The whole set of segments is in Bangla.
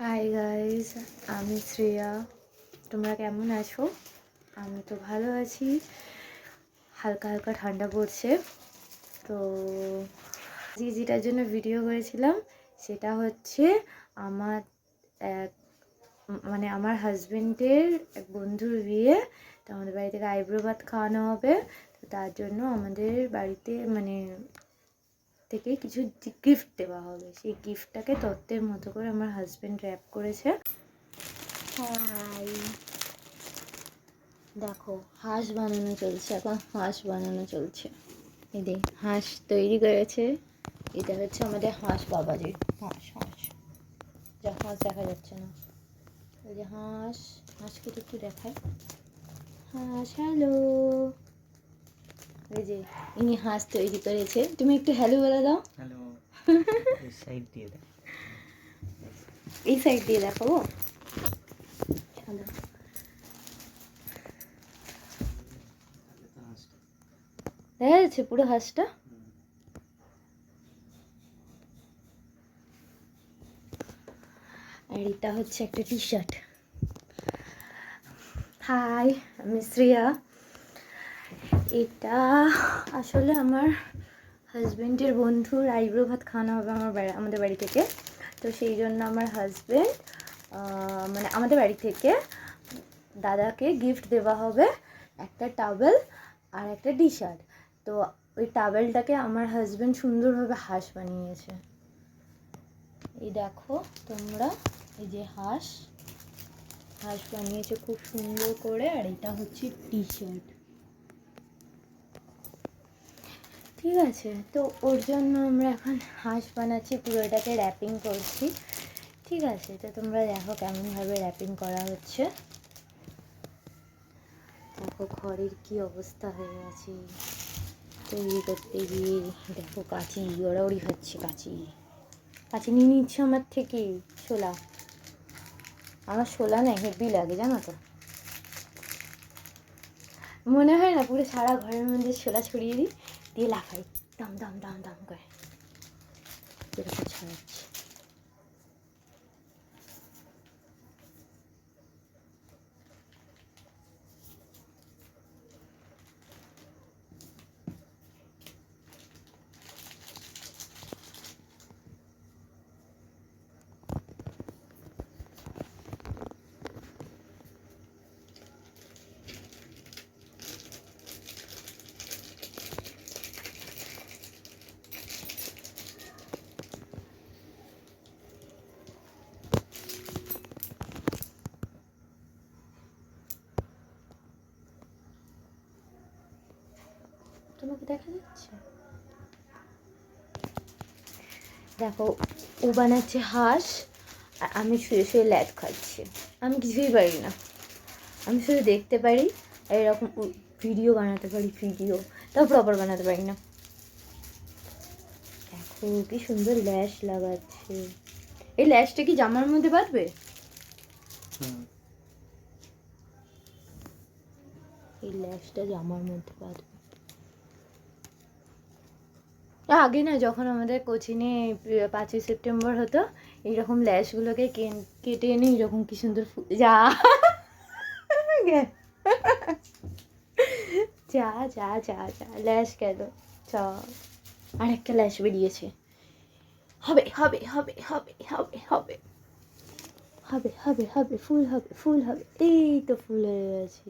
হাই গাইস, আমি শ্রেয়া। তোমরা কেমন আছো? আমি তো ভালো আছি। হালকা হালকা ঠান্ডা পড়ছে। তো যেটার জন্য ভিডিও করেছিলাম সেটা হচ্ছে আমার এক আমার হাজবেন্ডের এক বন্ধুর বিয়ে। তো আমাদের বাড়ি থেকে আইব্রো ভাত খাওয়ানো হবে। তো তার জন্য আমাদের বাড়িতে থেকে কিছু গিফট দেওয়া হবে। সেই গিফটটাকে তত্ত্বের মতো করে আমার হাজবেন্ড র্যাপ করেছে। হাই, দেখো হাঁস বানানো চলছে, এখন হাঁস বানানো চলছে। এই দেখ হাঁস তৈরি করেছে। এটা হচ্ছে আমাদের হাঁস বাবাজির হাঁস। যা হাঁস দেখা যাচ্ছে না, ওই যে হাঁসকে একটু দেখায়। হাঁস হ্যালো, এই যে ইনি হাঁস তৈরি করেছে। তুমি একটু হ্যালো বলে দাও। হ্যালো। এই সাইড দিয়ে দেখাবো। হ্যালো, দেখা যাচ্ছে পুরো হাঁসটা। আর এটা হচ্ছে একটা টি শার্ট। হাই, আমি শ্রেয়া। এটা আসলে আমার হাজবেন্ডের বন্ধুর আইব্রো ভাত খাওয়ানো হবে আমাদের বাড়ি থেকে। তো সেই জন্য আমার হাজবেন্ড আমাদের বাড়ি থেকে দাদাকে গিফট দেওয়া হবে একটা টাওয়েল আর একটা টি শার্ট। তো ওই টাওয়েলটাকে আমার হাজবেন্ড সুন্দরভাবে হাঁস বানিয়েছে। এই দেখো তোমরা, এই যে হাঁস বানিয়েছে খুব সুন্দর করে। আর এটা হচ্ছে টি শার্ট, ঠিক আছে। তো ওর জন্য আমরা এখন হাঁস বানাচ্ছি, পুরোটাকে র্যাপিং করছি, ঠিক আছে। তো তোমরা দেখো কেমনভাবে র্যাপিং করা হচ্ছে। দেখো ঘরের কি অবস্থা হয়ে গেছে তৈরি করতে গিয়ে। দেখো কাঁচি ওড়াউড়ি হচ্ছে, কাঁচি নিয়ে নিচ্ছে আমার থেকে। আমার শোলা না হেভি লাগে, জানো তো। মনে হয় না পুরো সারা ঘরের মধ্যে শোলা ছড়িয়ে দিই, দিয়ে লাফাই দম দম দম দম করে এরকম ছড়াচ্ছি। তোমাকে দেখা যাচ্ছে? দেখো ও বানাচ্ছে হাঁস আর আমি শুয়ে শুয়ে ল্যাদ খাচ্ছি। আমি কিছুই পারি না, আমি শুধু দেখতে পারি আর এরকম ভিডিও বানাতে পারি, তাও প্রপার বানাতে পারি না। দেখো কি সুন্দর ল্যাশ লাগাচ্ছে। এই ল্যাশটা কি জামার মধ্যে বাঁধবে? এই ল্যাশটা জামার মধ্যে বাঁধবে। আগে না যখন আমাদের কোচিনে 5ই সেপ্টেম্বর হতো, এইরকম ল্যাশগুলোকে কেটে এনে এরকম কি সুন্দর যা যা যা যা যা ল্যাশ গেল। চ আরেকটা ল্যাশ বেরিয়েছে। হবে হবে হবে হবে হবে হবে হবে হবে হবে ফুল হবে। এই তো ফুল হয়ে গেছে।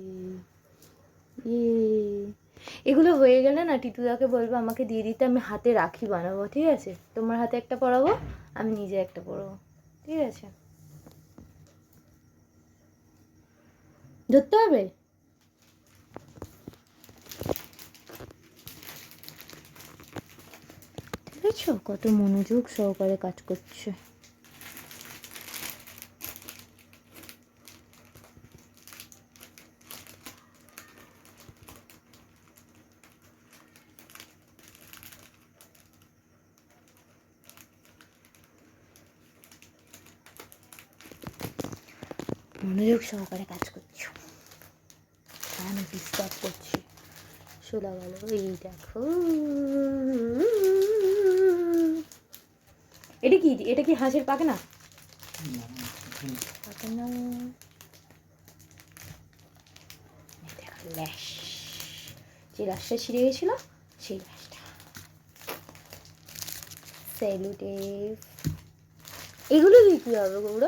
এগুলো হয়ে গেলে না টিটুদাকে বলবো আমাকে দিয়ে দিতে, আমি হাতে রাখি বানাবো, ঠিক আছে। তোমার হাতে একটা পরাবো, আমি নিজে একটা পরাবো, ঠিক আছে। ধরতে হবে। দেখছো কত মনোযোগ সহকারে কাজ করছে। মনোযোগ সহকারে কাজ করছো, আমি ডিস্টার্ব করছি। শোলা গেল। এই দেখো, এটা কি হাঁসের পাখনা? ল্যাশ, যে ল্যাশটা ছিঁড়ে গেছিল সেই ল্যাশটা। সেলুটেপ, এগুলো দিয়ে কী হবে গৌড়?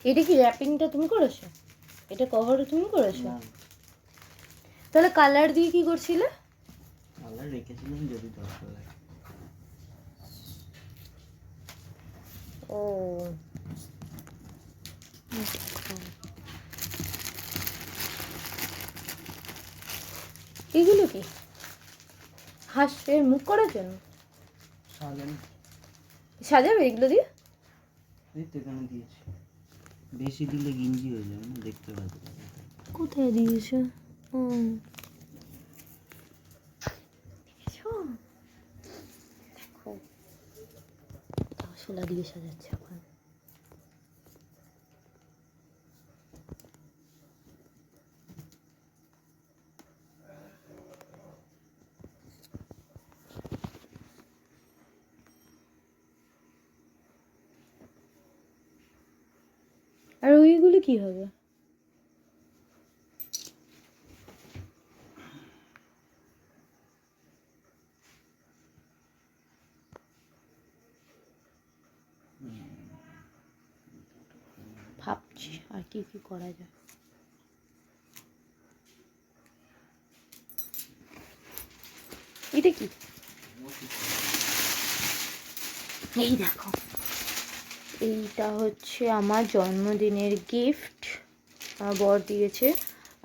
এটা কি র্যাপিংটা তুমি করেছো? এটা কভারও তুমি করেছো? তাহলে কালার দিয়ে কি করছিলে? কালার রেখেছিলাম যদি দরকার লাগে। ও এগুলো কি হাঁসের মুখ করার জন্য সাজাবে এগুলো দিয়ে? এই তো এখানে দিয়েছি, বেশি দিলে গিঞ্জি হয়ে যাবে না, দেখতে পাচ্ছি। কোথায় দিয়েছো? ও দেখো, শোলা দিয়ে সাজাচ্ছে এখন। আর ওইগুলো কি হবে? ভাবছি আর কি কি করা যায়। এটা কি? এই দেখো, এইটা হচ্ছে আমার জন্মদিনের গিফট। আমার বর দিয়েছে,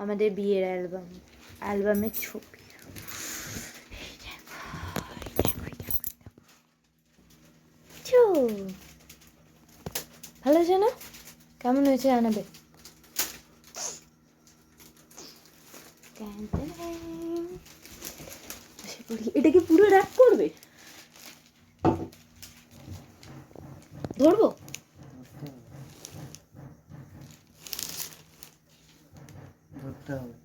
আমাদের বিয়ের অ্যালবামের ছবি। এই দেখো, ভালো আছে না? কেমন হয়েছে জানাবে। এটা কি পুরো র্যাপ করবে? ধরবো? ধরতে হবে।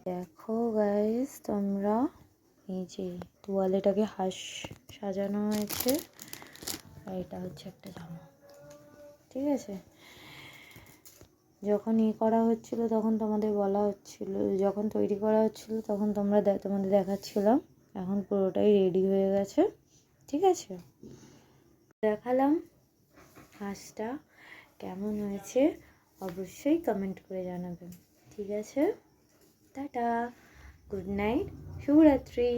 দেখো গাইস তোমরা, এই যে তোয়ালেটাকে হাঁস সাজানো হয়েছে, আর এটা হচ্ছে একটা জামা। ঠিক আছে, যখন করা হচ্ছিল তখন তোমাদের বলা হচ্ছিল, যখন তৈরি করা হচ্ছিল তখন তোমাদের দেখাচ্ছিলাম। এখন পুরোটাই রেডি হয়ে গেছে। ঠিক আছে, দেখালাম হাঁসটা কেমন হয়েছে অবশ্যই কমেন্ট করে জানাবেন। ঠিক আছে, টাটা, গুড নাইট, শুভরাত্রি।